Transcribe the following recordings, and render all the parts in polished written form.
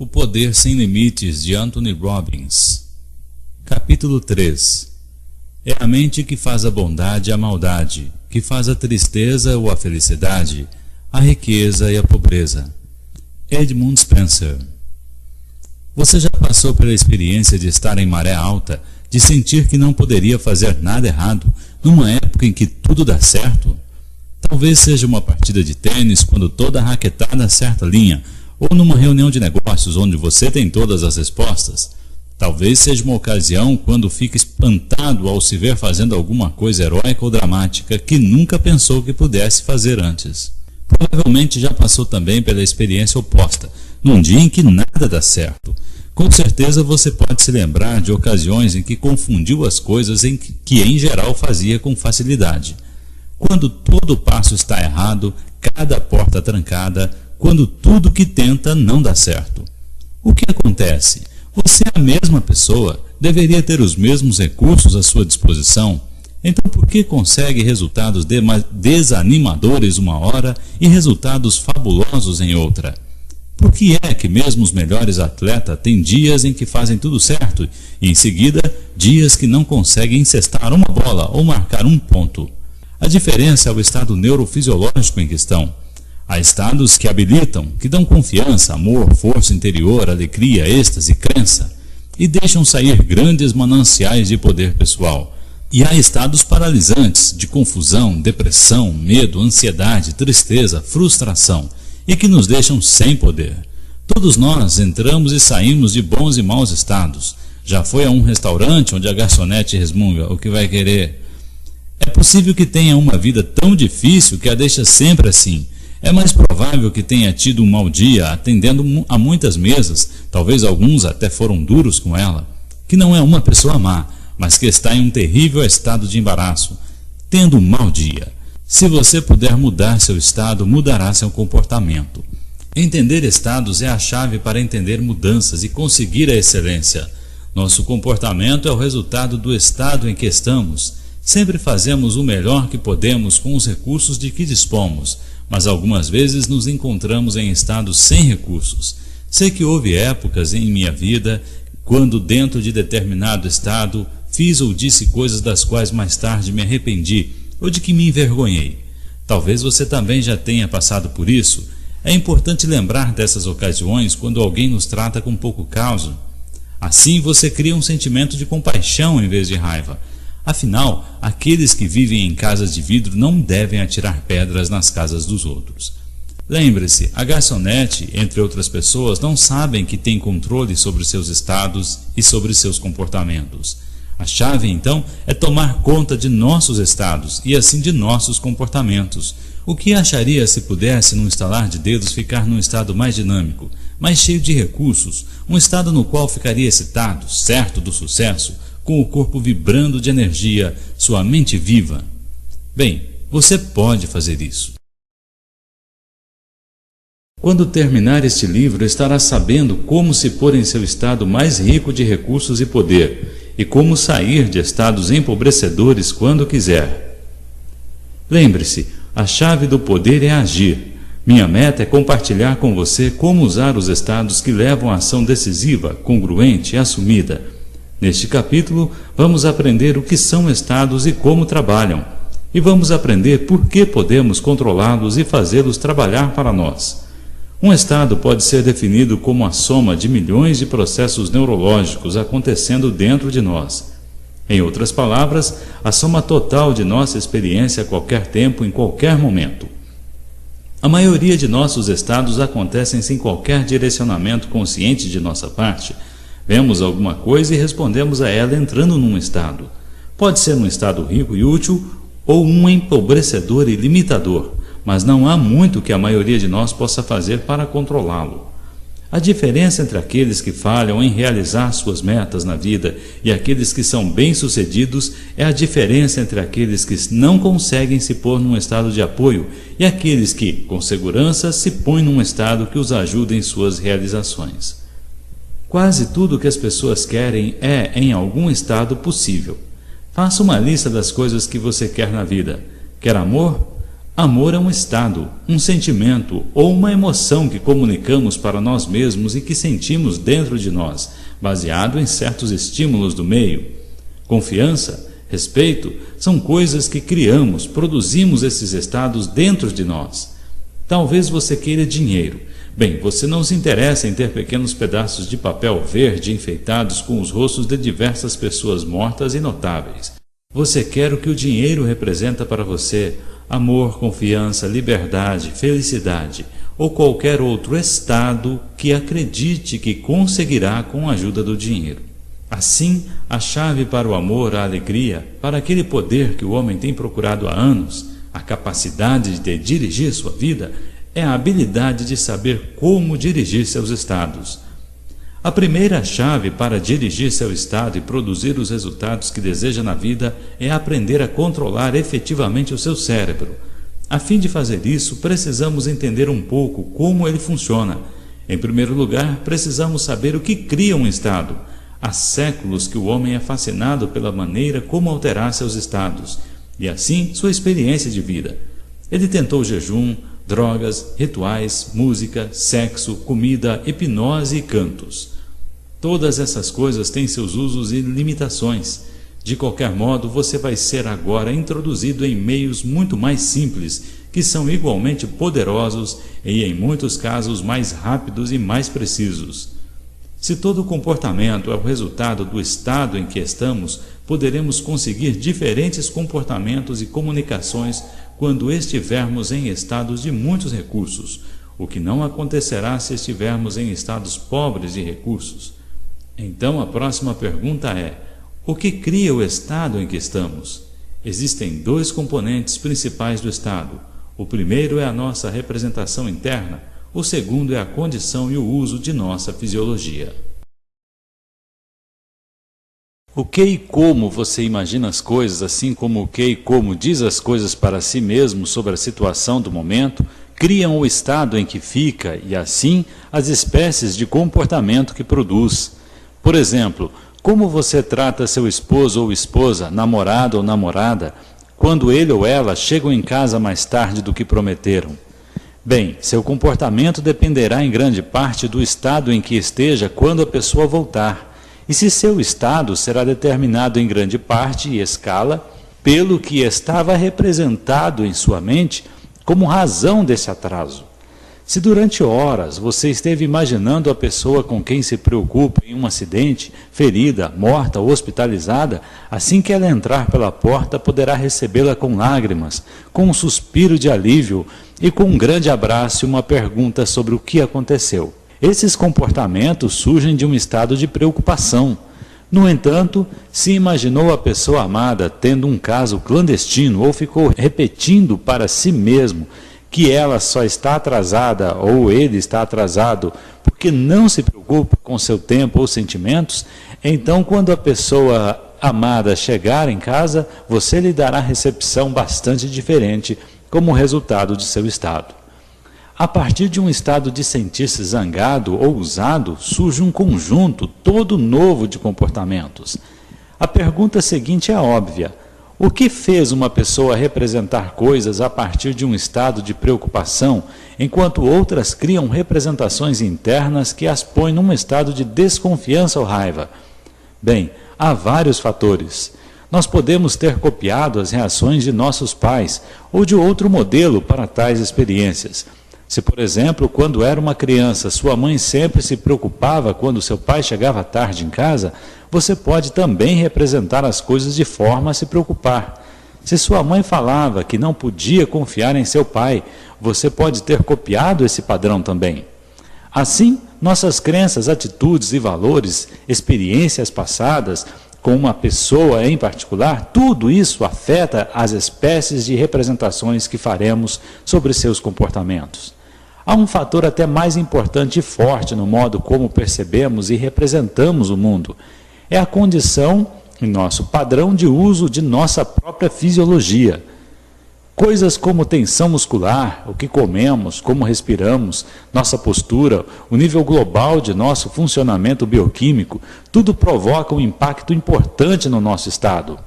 O Poder Sem Limites, de Anthony Robbins. Capítulo 3. É a mente que faz a bondade e a maldade, que faz a tristeza ou a felicidade, a riqueza e a pobreza. Edmund Spencer. Você já passou pela experiência de estar em maré alta, de sentir que não poderia fazer nada errado, numa época em que tudo dá certo? Talvez seja uma partida de tênis quando toda a raquetada acerta a linha, ou numa reunião de negócios onde você tem todas as respostas. Talvez seja uma ocasião quando fica espantado ao se ver fazendo alguma coisa heróica ou dramática que nunca pensou que pudesse fazer antes. Provavelmente já passou também pela experiência oposta, num dia em que nada dá certo. Com certeza você pode se lembrar de ocasiões em que confundiu as coisas que em geral fazia com facilidade. Quando todo passo está errado, cada porta trancada, quando tudo que tenta não dá certo. O que acontece? Você é a mesma pessoa, deveria ter os mesmos recursos à sua disposição. Então por que consegue resultados desanimadores uma hora e resultados fabulosos em outra? Por que é que mesmo os melhores atletas têm dias em que fazem tudo certo e em seguida dias que não conseguem encestar uma bola ou marcar um ponto? A diferença é o estado neurofisiológico em questão. Há estados que habilitam, que dão confiança, amor, força interior, alegria, êxtase, crença, e deixam sair grandes mananciais de poder pessoal. E há estados paralisantes, de confusão, depressão, medo, ansiedade, tristeza, frustração, e que nos deixam sem poder. Todos nós entramos e saímos de bons e maus estados. Já foi a um restaurante onde a garçonete resmunga: o que vai querer? É possível que tenha uma vida tão difícil que a deixa sempre assim. É mais provável que tenha tido um mau dia atendendo a muitas mesas, talvez alguns até foram duros com ela, que não é uma pessoa má, mas que está em um terrível estado de embaraço, tendo um mau dia. Se você puder mudar seu estado, mudará seu comportamento. Entender estados é a chave para entender mudanças e conseguir a excelência. Nosso comportamento é o resultado do estado em que estamos. Sempre fazemos o melhor que podemos com os recursos de que dispomos, mas algumas vezes nos encontramos em estados sem recursos. Sei que houve épocas em minha vida quando, dentro de determinado estado, fiz ou disse coisas das quais mais tarde me arrependi ou de que me envergonhei. Talvez você também já tenha passado por isso. É importante lembrar dessas ocasiões quando alguém nos trata com pouco causa. Assim você cria um sentimento de compaixão em vez de raiva. Afinal, aqueles que vivem em casas de vidro não devem atirar pedras nas casas dos outros. Lembre-se, a garçonete, entre outras pessoas, não sabem que tem controle sobre seus estados e sobre seus comportamentos. A chave, então, é tomar conta de nossos estados e, assim, de nossos comportamentos. O que acharia se pudesse, num estalar de dedos, ficar num estado mais dinâmico, mais cheio de recursos, um estado no qual ficaria excitado, certo do sucesso, com o corpo vibrando de energia, sua mente viva? Bem, você pode fazer isso. Quando terminar este livro, estará sabendo como se pôr em seu estado mais rico de recursos e poder, e como sair de estados empobrecedores quando quiser. Lembre-se, a chave do poder é agir. Minha meta é compartilhar com você como usar os estados que levam à ação decisiva, congruente e assumida. Neste capítulo, vamos aprender o que são estados e como trabalham. E vamos aprender por que podemos controlá-los e fazê-los trabalhar para nós. Um estado pode ser definido como a soma de milhões de processos neurológicos acontecendo dentro de nós. Em outras palavras, a soma total de nossa experiência a qualquer tempo, em qualquer momento. A maioria de nossos estados acontecem sem qualquer direcionamento consciente de nossa parte. Vemos alguma coisa e respondemos a ela entrando num estado. Pode ser um estado rico e útil ou um empobrecedor e limitador, mas não há muito que a maioria de nós possa fazer para controlá-lo. A diferença entre aqueles que falham em realizar suas metas na vida e aqueles que são bem-sucedidos é a diferença entre aqueles que não conseguem se pôr num estado de apoio e aqueles que, com segurança, se põem num estado que os ajude em suas realizações. Quase tudo o que as pessoas querem é, em algum estado, possível. Faça uma lista das coisas que você quer na vida. Quer amor? Amor é um estado, um sentimento ou uma emoção que comunicamos para nós mesmos e que sentimos dentro de nós, baseado em certos estímulos do meio. Confiança, respeito, são coisas que criamos, produzimos esses estados dentro de nós. Talvez você queira dinheiro. Bem, você não se interessa em ter pequenos pedaços de papel verde enfeitados com os rostos de diversas pessoas mortas e notáveis. Você quer o que o dinheiro representa para você: amor, confiança, liberdade, felicidade ou qualquer outro estado que acredite que conseguirá com a ajuda do dinheiro. Assim, a chave para o amor, a alegria, para aquele poder que o homem tem procurado há anos, a capacidade de dirigir sua vida, é a habilidade de saber como dirigir seus estados. A primeira chave para dirigir seu estado e produzir os resultados que deseja na vida é aprender a controlar efetivamente o seu cérebro. A fim de fazer isso, precisamos entender um pouco como ele funciona. Em primeiro lugar, precisamos saber o que cria um estado. Há séculos que o homem é fascinado pela maneira como alterar seus estados, e assim sua experiência de vida. Ele tentou jejum, drogas, rituais, música, sexo, comida, hipnose e cantos. Todas essas coisas têm seus usos e limitações. De qualquer modo, você vai ser agora introduzido em meios muito mais simples, que são igualmente poderosos e, em muitos casos, mais rápidos e mais precisos. Se todo comportamento é o resultado do estado em que estamos, poderemos conseguir diferentes comportamentos e comunicações quando estivermos em estados de muitos recursos, o que não acontecerá se estivermos em estados pobres de recursos. Então a próxima pergunta é: o que cria o estado em que estamos? Existem dois componentes principais do estado. O primeiro é a nossa representação interna, o segundo é a condição e o uso de nossa fisiologia. O que e como você imagina as coisas, assim como o que e como diz as coisas para si mesmo sobre a situação do momento, criam o estado em que fica e, assim, as espécies de comportamento que produz. Por exemplo, como você trata seu esposo ou esposa, namorado ou namorada, quando ele ou ela chegam em casa mais tarde do que prometeram? Bem, seu comportamento dependerá em grande parte do estado em que esteja quando a pessoa voltar. E se seu estado será determinado em grande parte e escala pelo que estava representado em sua mente como razão desse atraso. Se durante horas você esteve imaginando a pessoa com quem se preocupa em um acidente, ferida, morta ou hospitalizada, assim que ela entrar pela porta poderá recebê-la com lágrimas, com um suspiro de alívio e com um grande abraço e uma pergunta sobre o que aconteceu. Esses comportamentos surgem de um estado de preocupação. No entanto, se imaginou a pessoa amada tendo um caso clandestino ou ficou repetindo para si mesmo que ela só está atrasada ou ele está atrasado porque não se preocupa com seu tempo ou sentimentos, então quando a pessoa amada chegar em casa, você lhe dará recepção bastante diferente como resultado de seu estado. A partir de um estado de sentir-se zangado ou usado, surge um conjunto todo novo de comportamentos. A pergunta seguinte é óbvia: o que fez uma pessoa representar coisas a partir de um estado de preocupação, enquanto outras criam representações internas que as põem num estado de desconfiança ou raiva? Bem, há vários fatores. Nós podemos ter copiado as reações de nossos pais ou de outro modelo para tais experiências. Se, por exemplo, quando era uma criança, sua mãe sempre se preocupava quando seu pai chegava tarde em casa, você pode também representar as coisas de forma a se preocupar. Se sua mãe falava que não podia confiar em seu pai, você pode ter copiado esse padrão também. Assim, nossas crenças, atitudes e valores, experiências passadas, com uma pessoa em particular, tudo isso afeta as espécies de representações que faremos sobre seus comportamentos. Há um fator até mais importante e forte no modo como percebemos e representamos o mundo. É a condição e nosso padrão de uso de nossa própria fisiologia. Coisas como tensão muscular, o que comemos, como respiramos, nossa postura, o nível global de nosso funcionamento bioquímico, tudo provoca um impacto importante no nosso estado.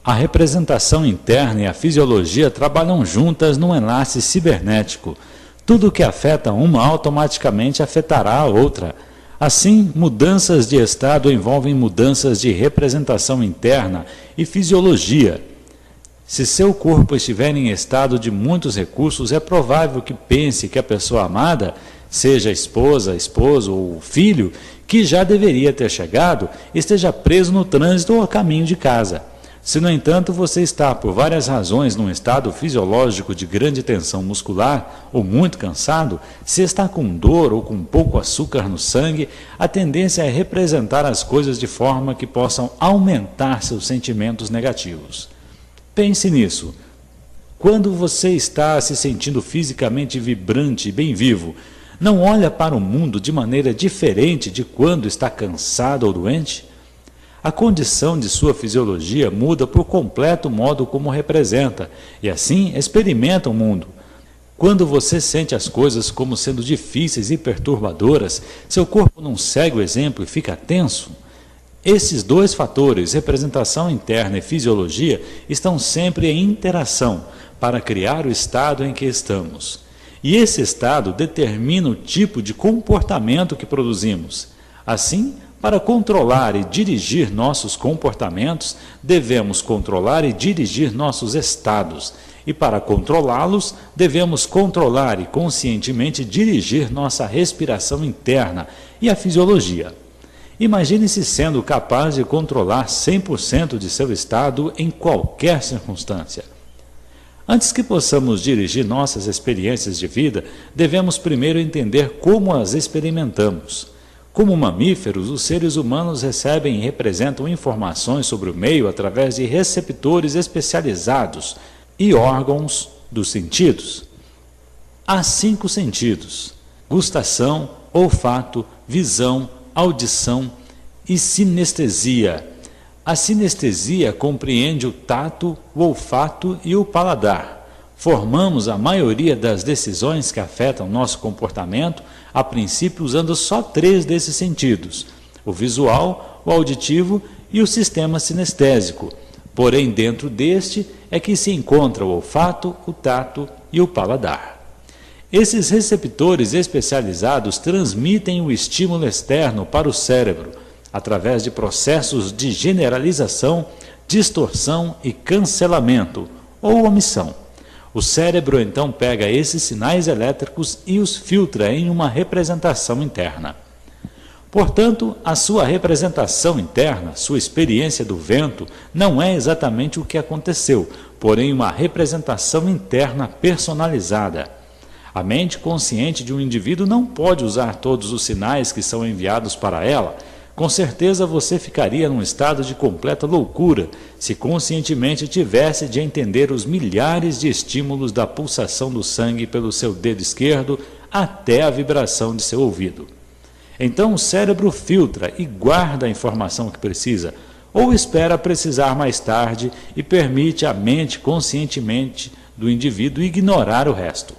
A representação interna e a fisiologia trabalham juntas num enlace cibernético. Tudo que afeta uma automaticamente afetará a outra. Assim, mudanças de estado envolvem mudanças de representação interna e fisiologia. Se seu corpo estiver em estado de muitos recursos, é provável que pense que a pessoa amada, seja esposa, esposo ou filho, que já deveria ter chegado, esteja preso no trânsito ou a caminho de casa. Se, no entanto, você está, por várias razões, num estado fisiológico de grande tensão muscular ou muito cansado, se está com dor ou com pouco açúcar no sangue, a tendência é representar as coisas de forma que possam aumentar seus sentimentos negativos. Pense nisso. Quando você está se sentindo fisicamente vibrante e bem vivo, não olha para o mundo de maneira diferente de quando está cansado ou doente? A condição de sua fisiologia muda por completo o modo como representa, e assim experimenta o mundo. Quando você sente as coisas como sendo difíceis e perturbadoras, seu corpo não segue o exemplo e fica tenso? Esses dois fatores, representação interna e fisiologia, estão sempre em interação para criar o estado em que estamos. E esse estado determina o tipo de comportamento que produzimos. Assim, para controlar e dirigir nossos comportamentos, devemos controlar e dirigir nossos estados. E para controlá-los, devemos controlar e conscientemente dirigir nossa respiração interna e a fisiologia. Imagine-se sendo capaz de controlar 100% de seu estado em qualquer circunstância. Antes que possamos dirigir nossas experiências de vida, devemos primeiro entender como as experimentamos. Como mamíferos, os seres humanos recebem e representam informações sobre o meio através de receptores especializados e órgãos dos sentidos. Há 5 sentidos: gustação, olfato, visão, audição e sinestesia. A sinestesia compreende o tato, o olfato e o paladar. Formamos a maioria das decisões que afetam nosso comportamento, a princípio usando só 3 desses sentidos: o visual, o auditivo e o sistema sinestésico. Porém, dentro deste é que se encontra o olfato, o tato e o paladar. Esses receptores especializados transmitem o estímulo externo para o cérebro, através de processos de generalização, distorção e cancelamento, ou omissão. O cérebro então pega esses sinais elétricos e os filtra em uma representação interna. Portanto, a sua representação interna, sua experiência do vento, não é exatamente o que aconteceu, porém uma representação interna personalizada. A mente consciente de um indivíduo não pode usar todos os sinais que são enviados para ela. Com certeza você ficaria num estado de completa loucura se conscientemente tivesse de entender os milhares de estímulos da pulsação do sangue pelo seu dedo esquerdo até a vibração de seu ouvido. Então o cérebro filtra e guarda a informação que precisa, ou espera precisar mais tarde e permite à mente conscientemente do indivíduo ignorar o resto.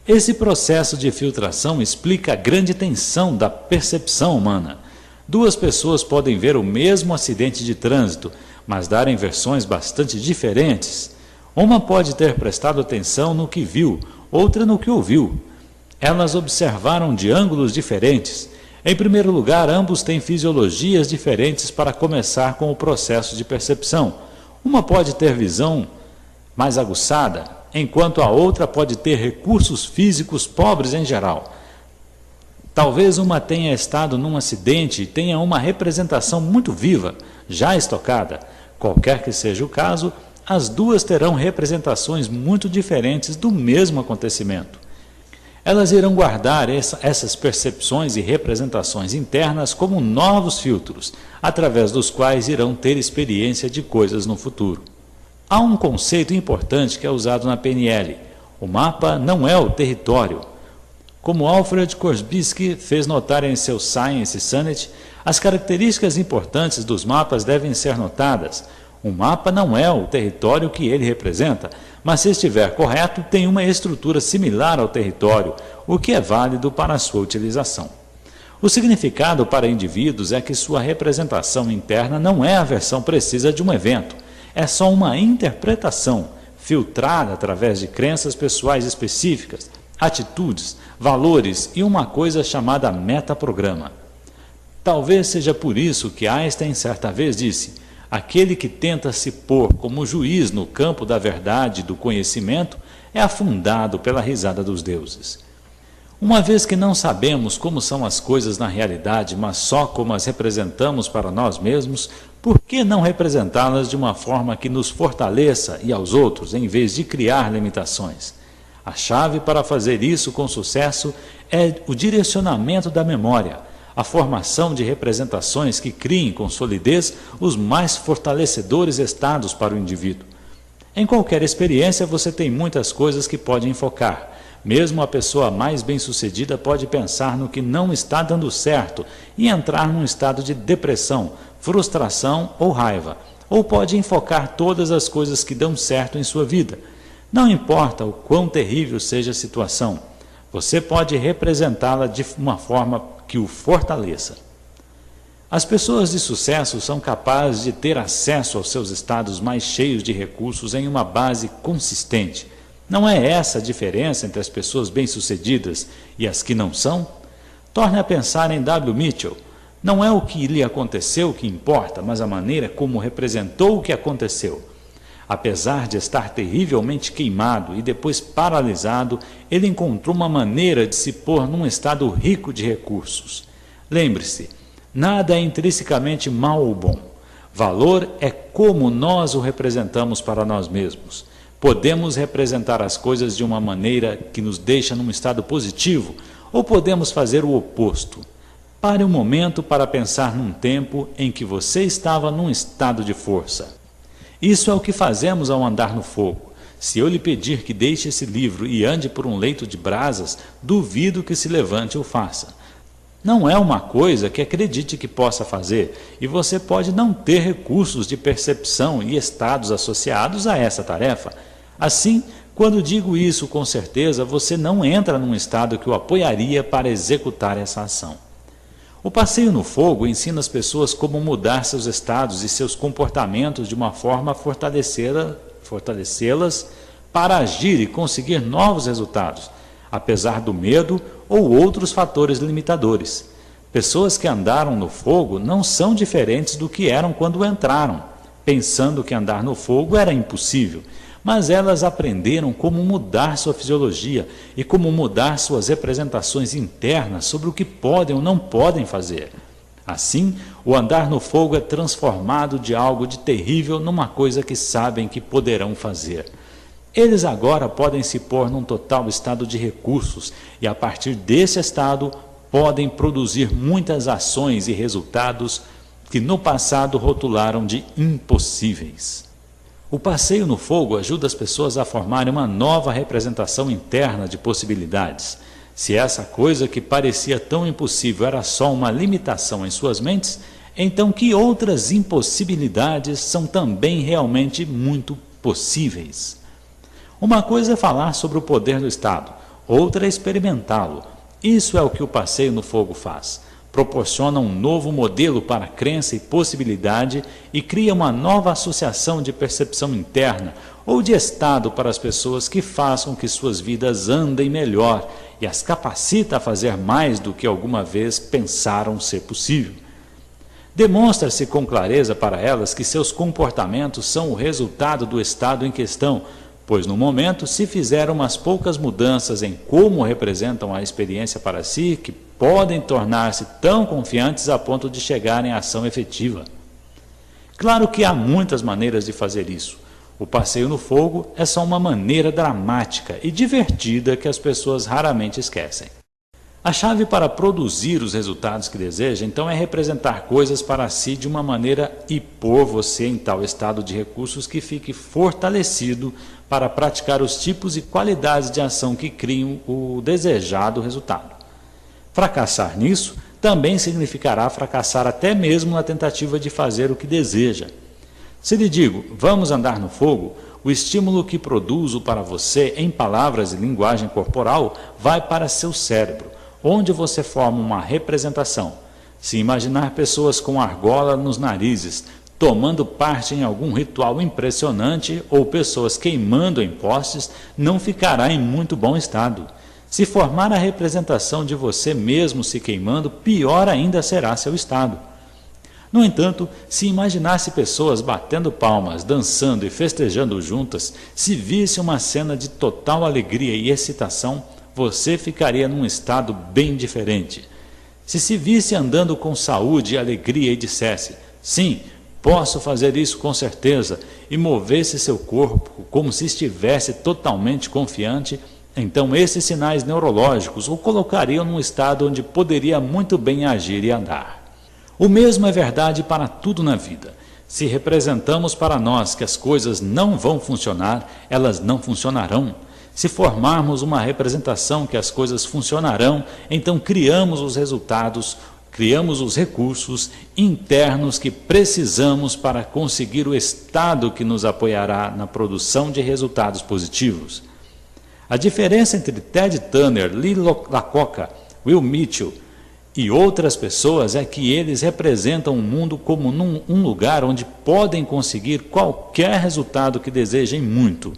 Esse processo de filtração explica a grande tensão da percepção humana. 2 pessoas podem ver o mesmo acidente de trânsito, mas darem versões bastante diferentes. Uma pode ter prestado atenção no que viu, outra no que ouviu. Elas observaram de ângulos diferentes. Em primeiro lugar, ambos têm fisiologias diferentes para começar com o processo de percepção. Uma pode ter visão mais aguçada, enquanto a outra pode ter recursos físicos pobres em geral. Talvez uma tenha estado num acidente e tenha uma representação muito viva, já estocada. Qualquer que seja o caso, as 2 terão representações muito diferentes do mesmo acontecimento. Elas irão guardar essas percepções e representações internas como novos filtros, através dos quais irão ter experiência de coisas no futuro. Há um conceito importante que é usado na PNL. O mapa não é o território. Como Alfred Korzybski fez notar em seu Science Summit, as características importantes dos mapas devem ser notadas. Um mapa não é o território que ele representa, mas se estiver correto, tem uma estrutura similar ao território, o que é válido para a sua utilização. O significado para indivíduos é que sua representação interna não é a versão precisa de um evento. é só uma interpretação, filtrada através de crenças pessoais específicas, atitudes, valores e uma coisa chamada metaprograma. Talvez seja por isso que Einstein certa vez disse: aquele que tenta se pôr como juiz no campo da verdade e do conhecimento é afundado pela risada dos deuses. Uma vez que não sabemos como são as coisas na realidade, mas só como as representamos para nós mesmos, por que não representá-las de uma forma que nos fortaleça e aos outros, em vez de criar limitações? A chave para fazer isso com sucesso é o direcionamento da memória, a formação de representações que criem com solidez os mais fortalecedores estados para o indivíduo. Em qualquer experiência você tem muitas coisas que pode enfocar. Mesmo a pessoa mais bem-sucedida pode pensar no que não está dando certo e entrar num estado de depressão, frustração ou raiva, ou pode enfocar todas as coisas que dão certo em sua vida. Não importa o quão terrível seja a situação, você pode representá-la de uma forma que o fortaleça. As pessoas de sucesso são capazes de ter acesso aos seus estados mais cheios de recursos em uma base consistente. Não é essa a diferença entre as pessoas bem-sucedidas e as que não são? Torne a pensar em W. Mitchell. Não é o que lhe aconteceu que importa, mas a maneira como representou o que aconteceu. Apesar de estar terrivelmente queimado e depois paralisado, ele encontrou uma maneira de se pôr num estado rico de recursos. Lembre-se, nada é intrinsecamente mal ou bom. Valor é como nós o representamos para nós mesmos. Podemos representar as coisas de uma maneira que nos deixa num estado positivo, ou podemos fazer o oposto. Pare um momento para pensar num tempo em que você estava num estado de força. Isso é o que fazemos ao andar no fogo. Se eu lhe pedir que deixe esse livro e ande por um leito de brasas, duvido que se levante e o faça. Não é uma coisa que acredite que possa fazer, e você pode não ter recursos de percepção e estados associados a essa tarefa. Assim, quando digo isso com certeza, você não entra num estado que o apoiaria para executar essa ação. O passeio no fogo ensina as pessoas como mudar seus estados e seus comportamentos de uma forma a fortalecê-las para agir e conseguir novos resultados, apesar do medo ou outros fatores limitadores. Pessoas que andaram no fogo não são diferentes do que eram quando entraram, pensando que andar no fogo era impossível, mas elas aprenderam como mudar sua fisiologia e como mudar suas representações internas sobre o que podem ou não podem fazer. Assim, o andar no fogo é transformado de algo de terrível numa coisa que sabem que poderão fazer. Eles agora podem se pôr num total estado de recursos e, a partir desse estado, podem produzir muitas ações e resultados que no passado rotularam de impossíveis. O passeio no fogo ajuda as pessoas a formarem uma nova representação interna de possibilidades. Se essa coisa que parecia tão impossível era só uma limitação em suas mentes, então que outras impossibilidades são também realmente muito possíveis? Uma coisa é falar sobre o poder do Estado, outra é experimentá-lo. Isso é o que o passeio no fogo faz. Proporciona um novo modelo para crença e possibilidade e cria uma nova associação de percepção interna ou de estado para as pessoas que façam que suas vidas andem melhor e as capacita a fazer mais do que alguma vez pensaram ser possível. Demonstra-se com clareza para elas que seus comportamentos são o resultado do estado em questão, pois no momento se fizeram umas poucas mudanças em como representam a experiência para si, que podem tornar-se tão confiantes a ponto de chegarem à ação efetiva. Claro que há muitas maneiras de fazer isso. O passeio no fogo é só uma maneira dramática e divertida que as pessoas raramente esquecem. A chave para produzir os resultados que deseja, então, é representar coisas para si de uma maneira e pôr você em tal estado de recursos que fique fortalecido para praticar os tipos e qualidades de ação que criam o desejado resultado. Fracassar nisso também significará fracassar até mesmo na tentativa de fazer o que deseja. Se lhe digo, vamos andar no fogo, o estímulo que produzo para você em palavras e linguagem corporal vai para seu cérebro, onde você forma uma representação. Se imaginar pessoas com argola nos narizes, tomando parte em algum ritual impressionante ou pessoas queimando em postes, não ficará em muito bom estado. Se formar a representação de você mesmo se queimando, pior ainda será seu estado. No entanto, se imaginasse pessoas batendo palmas, dançando e festejando juntas, se visse uma cena de total alegria e excitação, você ficaria num estado bem diferente. Se visse andando com saúde e alegria e dissesse, sim, posso fazer isso com certeza, e movesse seu corpo como se estivesse totalmente confiante, então esses sinais neurológicos o colocariam num estado onde poderia muito bem agir e andar. O mesmo é verdade para tudo na vida. Se representamos para nós que as coisas não vão funcionar, elas não funcionarão. Se formarmos uma representação que as coisas funcionarão, então criamos os resultados, criamos os recursos internos que precisamos para conseguir o estado que nos apoiará na produção de resultados positivos. A diferença entre Ted Turner, Lee Iacocca, Will Mitchell e outras pessoas é que eles representam o mundo como um lugar onde podem conseguir qualquer resultado que desejem muito.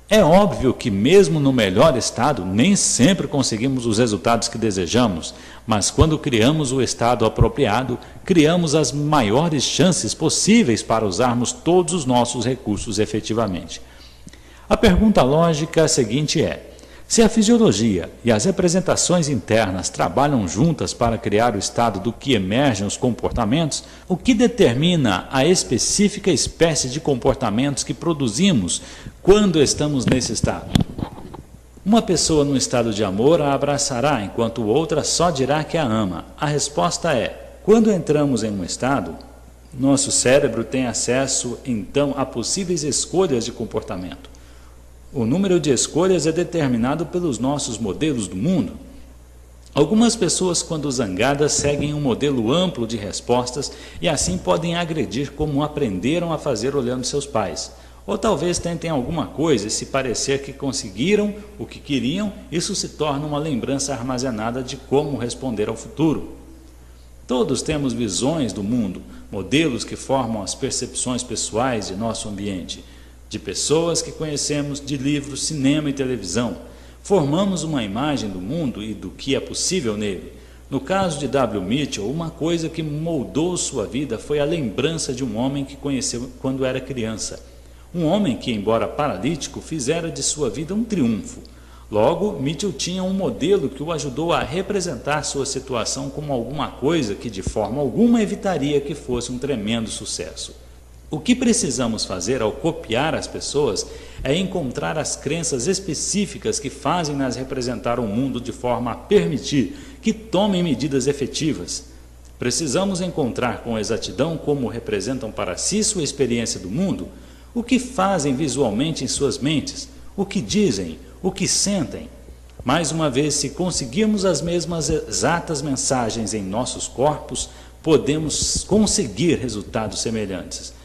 É óbvio que mesmo no melhor estado, nem sempre conseguimos os resultados que desejamos, mas quando criamos o estado apropriado, criamos as maiores chances possíveis para usarmos todos os nossos recursos efetivamente. A pergunta lógica seguinte é: se a fisiologia e as representações internas trabalham juntas para criar o estado do que emergem os comportamentos, o que determina a específica espécie de comportamentos que produzimos quando estamos nesse estado? Uma pessoa num estado de amor a abraçará, enquanto outra só dirá que a ama. A resposta é: quando entramos em um estado, nosso cérebro tem acesso, então, a possíveis escolhas de comportamento. O número de escolhas é determinado pelos nossos modelos do mundo. Algumas pessoas, quando zangadas, seguem um modelo amplo de respostas e assim podem agredir como aprenderam a fazer olhando seus pais. Ou talvez tentem alguma coisa e se parecer que conseguiram o que queriam, isso se torna uma lembrança armazenada de como responder ao futuro. Todos temos visões do mundo, modelos que formam as percepções pessoais de nosso ambiente, de pessoas que conhecemos, de livros, cinema e televisão. Formamos uma imagem do mundo e do que é possível nele. No caso de W. Mitchell, uma coisa que moldou sua vida foi a lembrança de um homem que conheceu quando era criança. Um homem que, embora paralítico, fizera de sua vida um triunfo. Logo, Mitchell tinha um modelo que o ajudou a representar sua situação como alguma coisa que de forma alguma evitaria que fosse um tremendo sucesso. O que precisamos fazer ao copiar as pessoas é encontrar as crenças específicas que fazem-nas representar o mundo de forma a permitir que tomem medidas efetivas. Precisamos encontrar com exatidão como representam para si sua experiência do mundo, o que fazem visualmente em suas mentes, o que dizem, o que sentem. Mais uma vez, se conseguirmos as mesmas exatas mensagens em nossos corpos, podemos conseguir resultados semelhantes.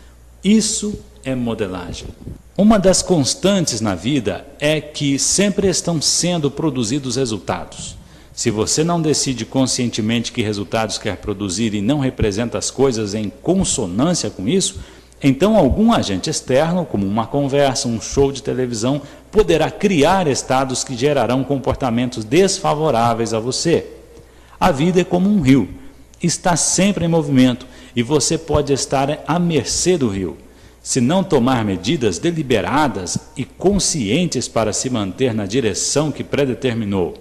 Isso é modelagem. Uma das constantes na vida é que sempre estão sendo produzidos resultados. Se você não decide conscientemente que resultados quer produzir e não representa as coisas em consonância com isso, então algum agente externo, como uma conversa, um show de televisão, poderá criar estados que gerarão comportamentos desfavoráveis a você. A vida é como um rio, está sempre em movimento e você pode estar à mercê do rio. Se não tomar medidas deliberadas e conscientes para se manter na direção que predeterminou,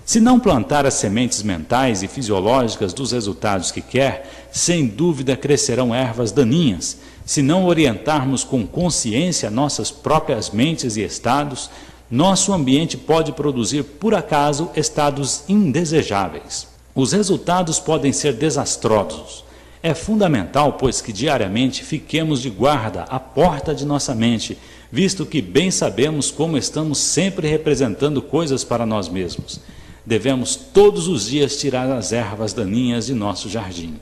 se não plantar as sementes mentais e fisiológicas dos resultados que quer, sem dúvida crescerão ervas daninhas. Se não orientarmos com consciência nossas próprias mentes e estados, nosso ambiente pode produzir, por acaso, estados indesejáveis. Os resultados podem ser desastrosos. É fundamental, pois, que diariamente fiquemos de guarda à porta de nossa mente, visto que bem sabemos como estamos sempre representando coisas para nós mesmos. Devemos todos os dias tirar as ervas daninhas de nosso jardim.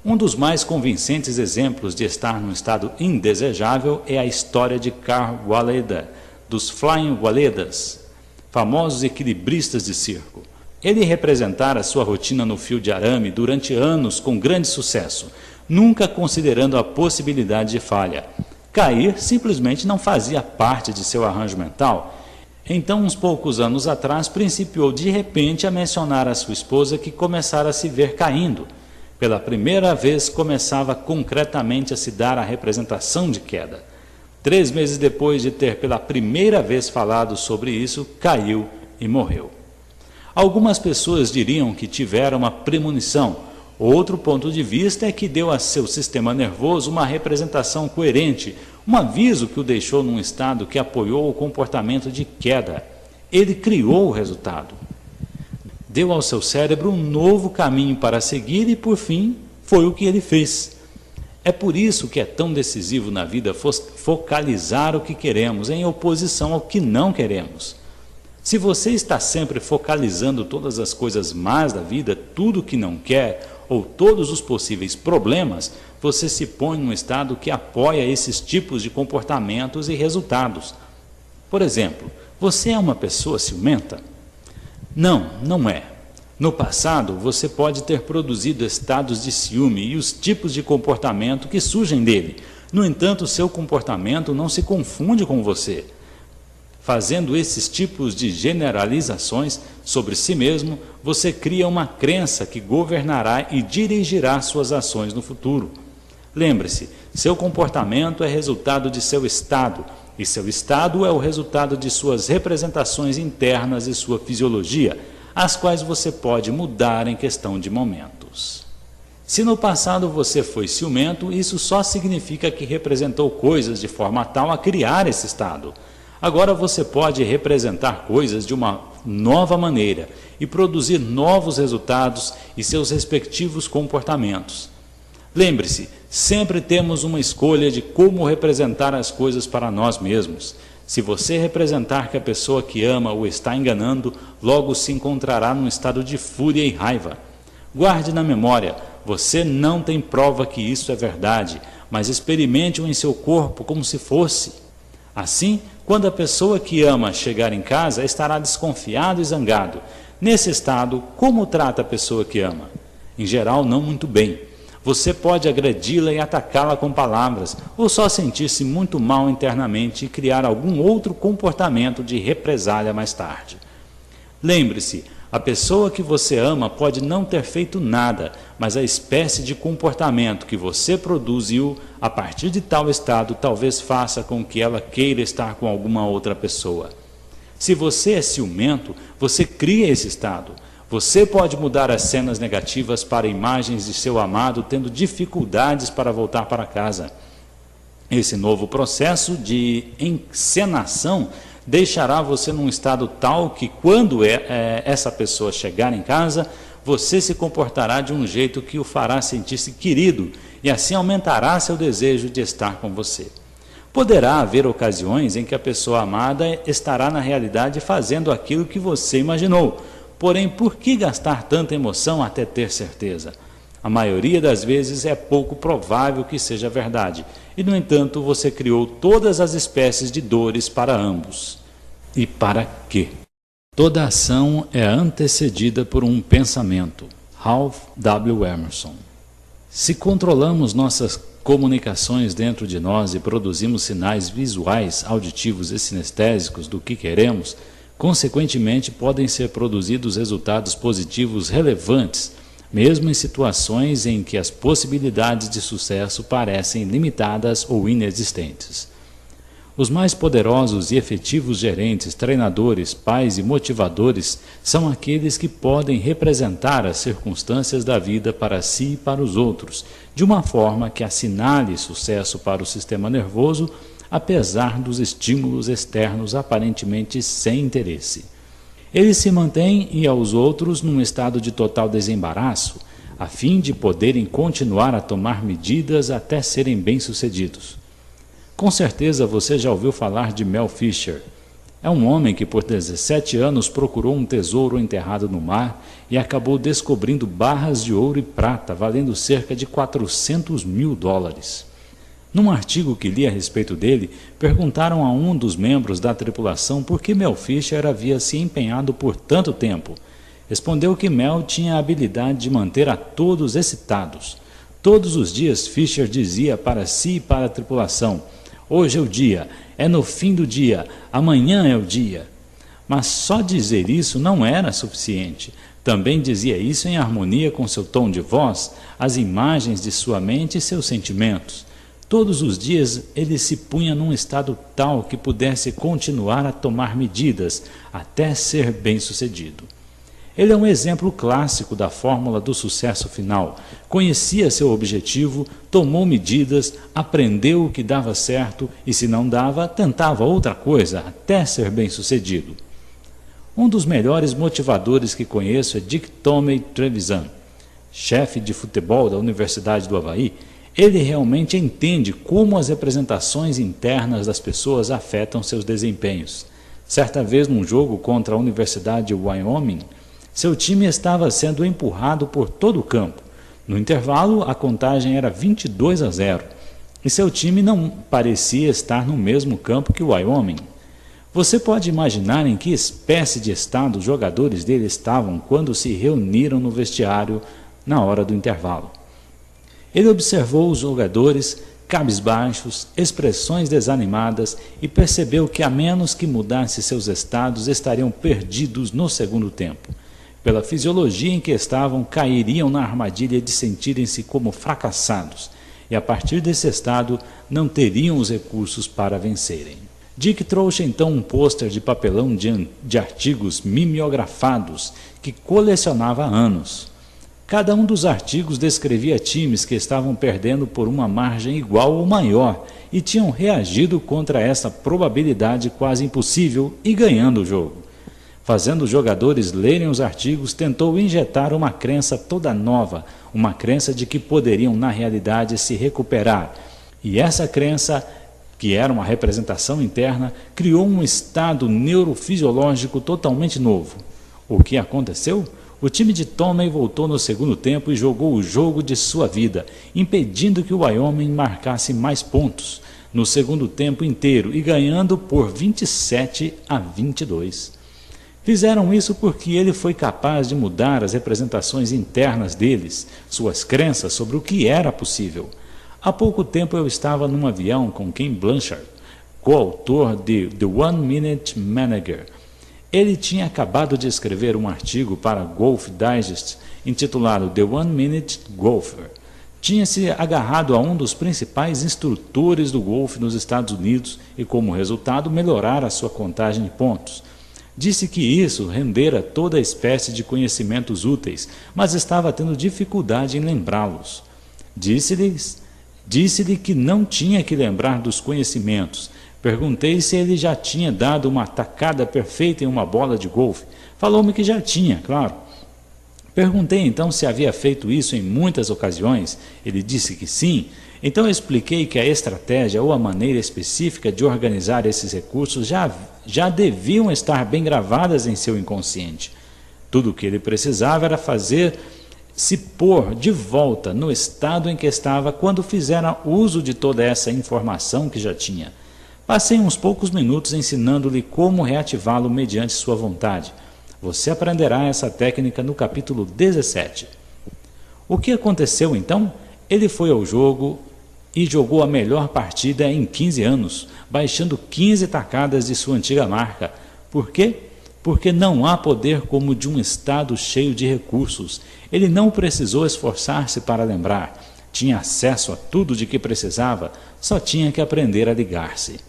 Um dos mais convincentes exemplos de estar num estado indesejável é a história de Karl Walleda, dos Flying Walledas, famosos equilibristas de circo. Ele representara sua rotina no fio de arame durante anos com grande sucesso, nunca considerando a possibilidade de falha. Cair simplesmente não fazia parte de seu arranjo mental. Então, uns poucos anos atrás, principiou de repente a mencionar à sua esposa que começara a se ver caindo. Pela primeira vez, começava concretamente a se dar a representação de queda. 3 meses depois de ter pela primeira vez falado sobre isso, caiu e morreu. Algumas pessoas diriam que tivera uma premonição. Outro ponto de vista é que deu a seu sistema nervoso uma representação coerente, um aviso que o deixou num estado que apoiou o comportamento de queda. Ele criou o resultado. Deu ao seu cérebro um novo caminho para seguir e, por fim, foi o que ele fez. É por isso que é tão decisivo na vida focalizar o que queremos em oposição ao que não queremos. Se você está sempre focalizando todas as coisas más da vida, tudo o que não quer ou todos os possíveis problemas, você se põe num estado que apoia esses tipos de comportamentos e resultados. Por exemplo, você é uma pessoa ciumenta? Não, não é. No passado, você pode ter produzido estados de ciúme e os tipos de comportamento que surgem dele. No entanto, seu comportamento não se confunde com você. Fazendo esses tipos de generalizações sobre si mesmo, você cria uma crença que governará e dirigirá suas ações no futuro. Lembre-se, seu comportamento é resultado de seu estado, e seu estado é o resultado de suas representações internas e sua fisiologia, as quais você pode mudar em questão de momentos. Se no passado você foi ciumento, isso só significa que representou coisas de forma tal a criar esse estado. Agora você pode representar coisas de uma nova maneira e produzir novos resultados e seus respectivos comportamentos. Lembre-se, sempre temos uma escolha de como representar as coisas para nós mesmos. Se você representar que a pessoa que ama o está enganando, logo se encontrará num estado de fúria e raiva. Guarde na memória, você não tem prova que isso é verdade, mas experimente-o em seu corpo como se fosse. Assim, quando a pessoa que ama chegar em casa, estará desconfiado e zangado. Nesse estado, como trata a pessoa que ama? Em geral, não muito bem. Você pode agredi-la e atacá-la com palavras, ou só sentir-se muito mal internamente e criar algum outro comportamento de represália mais tarde. Lembre-se, a pessoa que você ama pode não ter feito nada, mas a espécie de comportamento que você produziu a partir de tal estado talvez faça com que ela queira estar com alguma outra pessoa. Se você é ciumento, você cria esse estado. Você pode mudar as cenas negativas para imagens de seu amado tendo dificuldades para voltar para casa. Esse novo processo de encenação deixará você num estado tal que quando essa pessoa chegar em casa, você se comportará de um jeito que o fará sentir-se querido e assim aumentará seu desejo de estar com você. Poderá haver ocasiões em que a pessoa amada estará na realidade fazendo aquilo que você imaginou. Porém, por que gastar tanta emoção até ter certeza? A maioria das vezes é pouco provável que seja verdade, e no entanto você criou todas as espécies de dores para ambos. E para quê? Toda ação é antecedida por um pensamento. Ralph W. Emerson. Se controlamos nossas comunicações dentro de nós e produzimos sinais visuais, auditivos e sinestésicos do que queremos, consequentemente podem ser produzidos resultados positivos relevantes, mesmo em situações em que as possibilidades de sucesso parecem limitadas ou inexistentes. Os mais poderosos e efetivos gerentes, treinadores, pais e motivadores são aqueles que podem representar as circunstâncias da vida para si e para os outros, de uma forma que assinale sucesso para o sistema nervoso, apesar dos estímulos externos aparentemente sem interesse. Eles se mantêm e aos outros num estado de total desembaraço, a fim de poderem continuar a tomar medidas até serem bem-sucedidos. Com certeza você já ouviu falar de Mel Fisher. É um homem que por 17 anos procurou um tesouro enterrado no mar e acabou descobrindo barras de ouro e prata valendo cerca de $400 mil. Num artigo que li a respeito dele, perguntaram a um dos membros da tripulação por que Mel Fisher havia se empenhado por tanto tempo. Respondeu que Mel tinha a habilidade de manter a todos excitados. Todos os dias Fischer dizia para si e para a tripulação: hoje é o dia, é no fim do dia, amanhã é o dia. Mas só dizer isso não era suficiente. Também dizia isso em harmonia com seu tom de voz, as imagens de sua mente e seus sentimentos. Todos os dias ele se punha num estado tal que pudesse continuar a tomar medidas até ser bem-sucedido. Ele é um exemplo clássico da fórmula do sucesso final. Conhecia seu objetivo, tomou medidas, aprendeu o que dava certo e, se não dava, tentava outra coisa até ser bem-sucedido. Um dos melhores motivadores que conheço é Dick Tomey Trevisan, chefe de futebol da Universidade do Havaí. Ele realmente entende como as representações internas das pessoas afetam seus desempenhos. Certa vez, num jogo contra a Universidade de Wyoming, seu time estava sendo empurrado por todo o campo. No intervalo, a contagem era 22-0 e seu time não parecia estar no mesmo campo que o Wyoming. Você pode imaginar em que espécie de estado os jogadores dele estavam quando se reuniram no vestiário na hora do intervalo. Ele observou os jogadores cabisbaixos, expressões desanimadas e percebeu que, a menos que mudasse seus estados, estariam perdidos no segundo tempo. Pela fisiologia em que estavam, cairiam na armadilha de sentirem-se como fracassados e, a partir desse estado, não teriam os recursos para vencerem. Dick trouxe então um pôster de papelão de artigos mimeografados que colecionava há anos. Cada um dos artigos descrevia times que estavam perdendo por uma margem igual ou maior e tinham reagido contra essa probabilidade quase impossível e ganhando o jogo. Fazendo os jogadores lerem os artigos, tentou injetar uma crença toda nova, uma crença de que poderiam na realidade se recuperar. E essa crença, que era uma representação interna, criou um estado neurofisiológico totalmente novo. O que aconteceu? O time de Tomey voltou no segundo tempo e jogou o jogo de sua vida, impedindo que o Wyoming marcasse mais pontos no segundo tempo inteiro e ganhando por 27-22. Fizeram isso porque ele foi capaz de mudar as representações internas deles, suas crenças sobre o que era possível. Há pouco tempo eu estava num avião com Ken Blanchard, coautor de The One Minute Manager. Ele tinha acabado de escrever um artigo para Golf Digest intitulado The One Minute Golfer. Tinha se agarrado a um dos principais instrutores do golfe nos Estados Unidos e, como resultado, melhorara a sua contagem de pontos. Disse que isso rendera toda a espécie de conhecimentos úteis, mas estava tendo dificuldade em lembrá-los. Disse-lhe que não tinha que lembrar dos conhecimentos. Perguntei se ele já tinha dado uma tacada perfeita em uma bola de golfe. Falou-me que já tinha, claro. Perguntei então se havia feito isso em muitas ocasiões. Ele disse que sim. Então eu expliquei que a estratégia ou a maneira específica de organizar esses recursos já deviam estar bem gravadas em seu inconsciente. Tudo o que ele precisava era se pôr de volta no estado em que estava quando fizera uso de toda essa informação que já tinha. Passei uns poucos minutos ensinando-lhe como reativá-lo mediante sua vontade. Você aprenderá essa técnica no capítulo 17. O que aconteceu então? Ele foi ao jogo e jogou a melhor partida em 15 anos, baixando 15 tacadas de sua antiga marca. Por quê? Porque não há poder como o de um estado cheio de recursos. Ele não precisou esforçar-se para lembrar. Tinha acesso a tudo de que precisava, só tinha que aprender a ligar-se.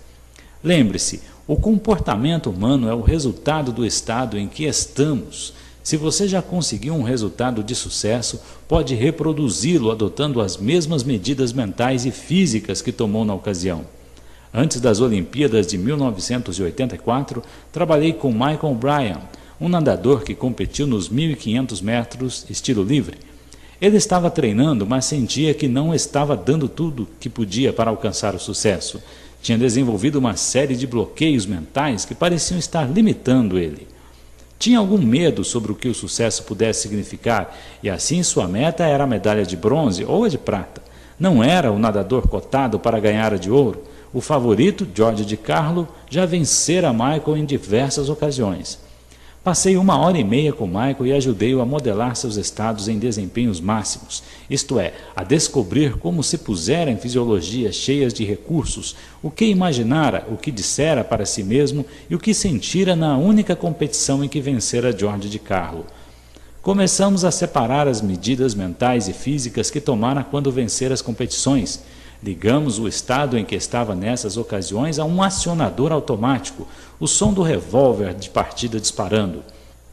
Lembre-se, o comportamento humano é o resultado do estado em que estamos. Se você já conseguiu um resultado de sucesso, pode reproduzi-lo adotando as mesmas medidas mentais e físicas que tomou na ocasião. Antes das Olimpíadas de 1984, trabalhei com Michael Bryan, um nadador que competiu nos 1.500 metros estilo livre. Ele estava treinando, mas sentia que não estava dando tudo que podia para alcançar o sucesso. Tinha desenvolvido uma série de bloqueios mentais que pareciam estar limitando ele. Tinha algum medo sobre o que o sucesso pudesse significar, e assim sua meta era a medalha de bronze ou a de prata. Não era o nadador cotado para ganhar a de ouro. O favorito, George de Carlo, já vencera Michael em diversas ocasiões. Passei 1 hora e meia com Michael e ajudei-o a modelar seus estados em desempenhos máximos, isto é, a descobrir como se pusera em fisiologias cheias de recursos, o que imaginara, o que dissera para si mesmo e o que sentira na única competição em que vencera George de Carlo. Começamos a separar as medidas mentais e físicas que tomara quando vencer as competições. Ligamos o estado em que estava nessas ocasiões a um acionador automático, o som do revólver de partida disparando.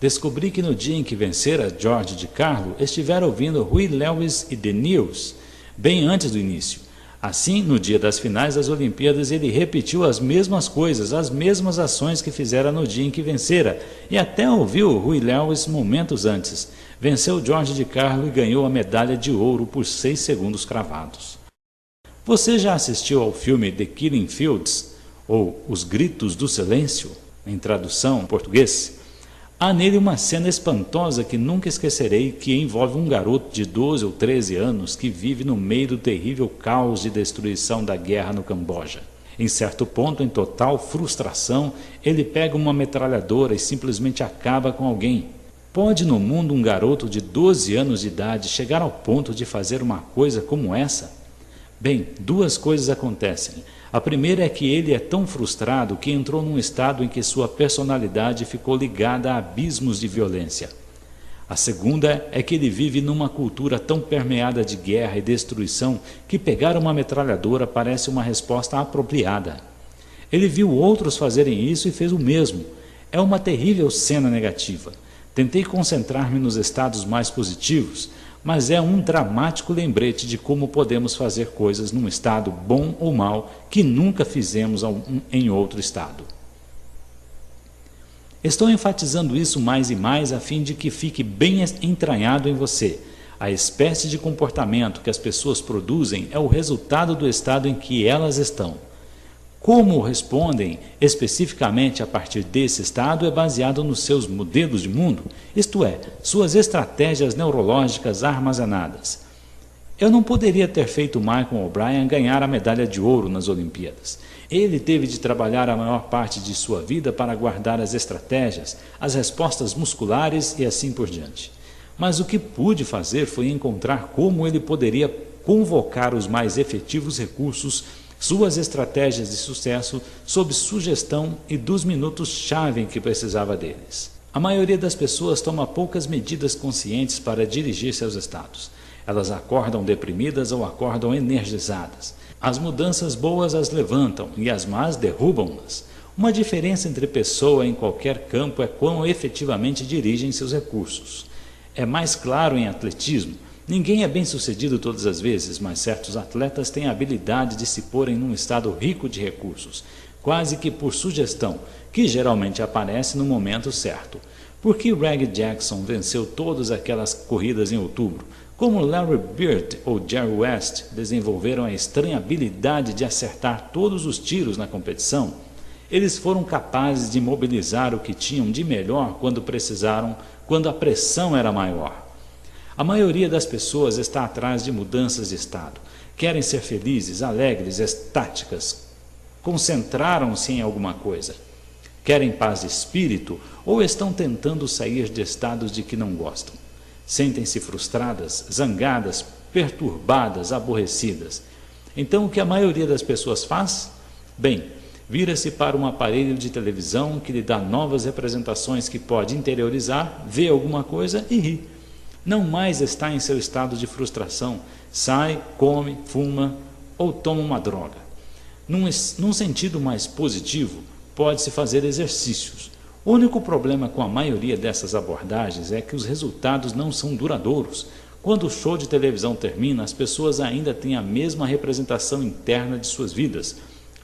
Descobri que no dia em que vencera George de Carlo, estivera ouvindo Huey Lewis e The News, bem antes do início. Assim, no dia das finais das Olimpíadas, ele repetiu as mesmas coisas, as mesmas ações que fizera no dia em que vencera, e até ouviu Huey Lewis momentos antes. Venceu George de Carlo e ganhou a medalha de ouro por 6 segundos cravados. Você já assistiu ao filme The Killing Fields, ou Os Gritos do Silêncio, em tradução em português? Há nele uma cena espantosa que nunca esquecerei, que envolve um garoto de 12 ou 13 anos que vive no meio do terrível caos de destruição da guerra no Camboja. Em certo ponto, em total frustração, ele pega uma metralhadora e simplesmente acaba com alguém. Pode no mundo um garoto de 12 anos de idade chegar ao ponto de fazer uma coisa como essa? Bem, 2 coisas acontecem. A primeira é que ele é tão frustrado que entrou num estado em que sua personalidade ficou ligada a abismos de violência. A segunda é que ele vive numa cultura tão permeada de guerra e destruição que pegar uma metralhadora parece uma resposta apropriada. Ele viu outros fazerem isso e fez o mesmo. É uma terrível cena negativa. Tentei concentrar-me nos estados mais positivos, mas é um dramático lembrete de como podemos fazer coisas num estado bom ou mau que nunca fizemos em outro estado. Estou enfatizando isso mais e mais a fim de que fique bem entranhado em você. A espécie de comportamento que as pessoas produzem é o resultado do estado em que elas estão. Como respondem especificamente a partir desse estado é baseado nos seus modelos de mundo, isto é, suas estratégias neurológicas armazenadas. Eu não poderia ter feito Michael O'Brien ganhar a medalha de ouro nas Olimpíadas. Ele teve de trabalhar a maior parte de sua vida para guardar as estratégias, as respostas musculares e assim por diante. Mas o que pude fazer foi encontrar como ele poderia convocar os mais efetivos recursos, suas estratégias de sucesso, sob sugestão e dos minutos-chave em que precisava deles. A maioria das pessoas toma poucas medidas conscientes para dirigir seus estados. Elas acordam deprimidas ou acordam energizadas. As mudanças boas as levantam e as más derrubam-nas. Uma diferença entre pessoa em qualquer campo é quão efetivamente dirigem seus recursos. É mais claro em atletismo. Ninguém é bem-sucedido todas as vezes, mas certos atletas têm a habilidade de se porem num estado rico de recursos, quase que por sugestão, que geralmente aparece no momento certo. Por que Reg Jackson venceu todas aquelas corridas em outubro? Como Larry Bird ou Jerry West desenvolveram a estranha habilidade de acertar todos os tiros na competição? Eles foram capazes de mobilizar o que tinham de melhor quando precisaram, quando a pressão era maior. A maioria das pessoas está atrás de mudanças de estado. Querem ser felizes, alegres, estáticas. Concentraram-se em alguma coisa. Querem paz de espírito ou estão tentando sair de estados de que não gostam. Sentem-se frustradas, zangadas, perturbadas, aborrecidas. Então o que a maioria das pessoas faz? Bem, vira-se para um aparelho de televisão que lhe dá novas representações que pode interiorizar, vê alguma coisa e ri. Não mais está em seu estado de frustração, sai, come, fuma ou toma uma droga. Num sentido mais positivo, pode-se fazer exercícios. O único problema com a maioria dessas abordagens é que os resultados não são duradouros. Quando o show de televisão termina, as pessoas ainda têm a mesma representação interna de suas vidas.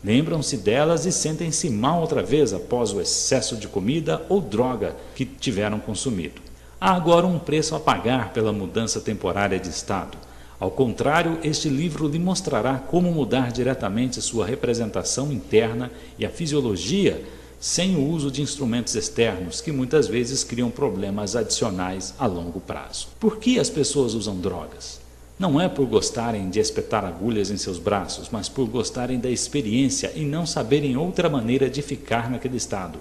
Lembram-se delas e sentem-se mal outra vez após o excesso de comida ou droga que tiveram consumido. Há agora um preço a pagar pela mudança temporária de estado. Ao contrário, este livro lhe mostrará como mudar diretamente sua representação interna e a fisiologia sem o uso de instrumentos externos, que muitas vezes criam problemas adicionais a longo prazo. Por que as pessoas usam drogas? Não é por gostarem de espetar agulhas em seus braços, mas por gostarem da experiência e não saberem outra maneira de ficar naquele estado.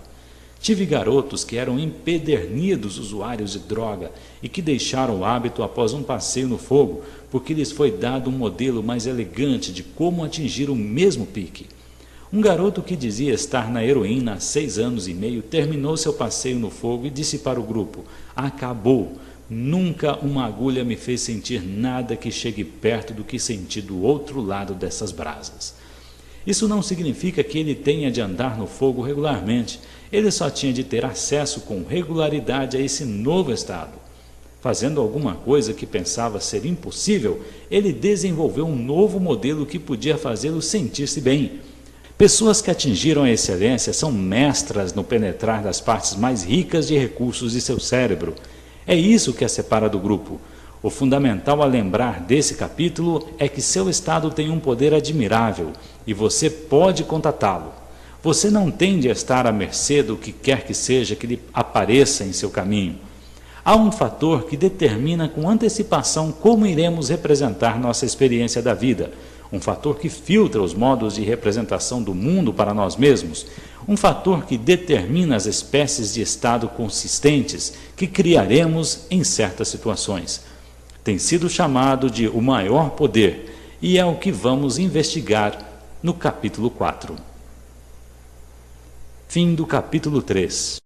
Tive garotos que eram empedernidos usuários de droga e que deixaram o hábito após um passeio no fogo, porque lhes foi dado um modelo mais elegante de como atingir o mesmo pique. Um garoto que dizia estar na heroína há 6 anos e meio terminou seu passeio no fogo e disse para o grupo: "Acabou! Nunca uma agulha me fez sentir nada que chegue perto do que senti do outro lado dessas brasas." Isso não significa que ele tenha de andar no fogo regularmente. Ele só tinha de ter acesso com regularidade a esse novo estado. Fazendo alguma coisa que pensava ser impossível, ele desenvolveu um novo modelo que podia fazê-lo sentir-se bem. Pessoas que atingiram a excelência são mestras no penetrar das partes mais ricas de recursos de seu cérebro. É isso que a separa do grupo. O fundamental a lembrar desse capítulo é que seu estado tem um poder admirável e você pode contatá-lo. Você não tem de estar à mercê do que quer que seja que lhe apareça em seu caminho. Há um fator que determina com antecipação como iremos representar nossa experiência da vida. Um fator que filtra os modos de representação do mundo para nós mesmos. Um fator que determina as espécies de estado consistentes que criaremos em certas situações. Tem sido chamado de o maior poder e é o que vamos investigar no capítulo 4. Fim do capítulo 3.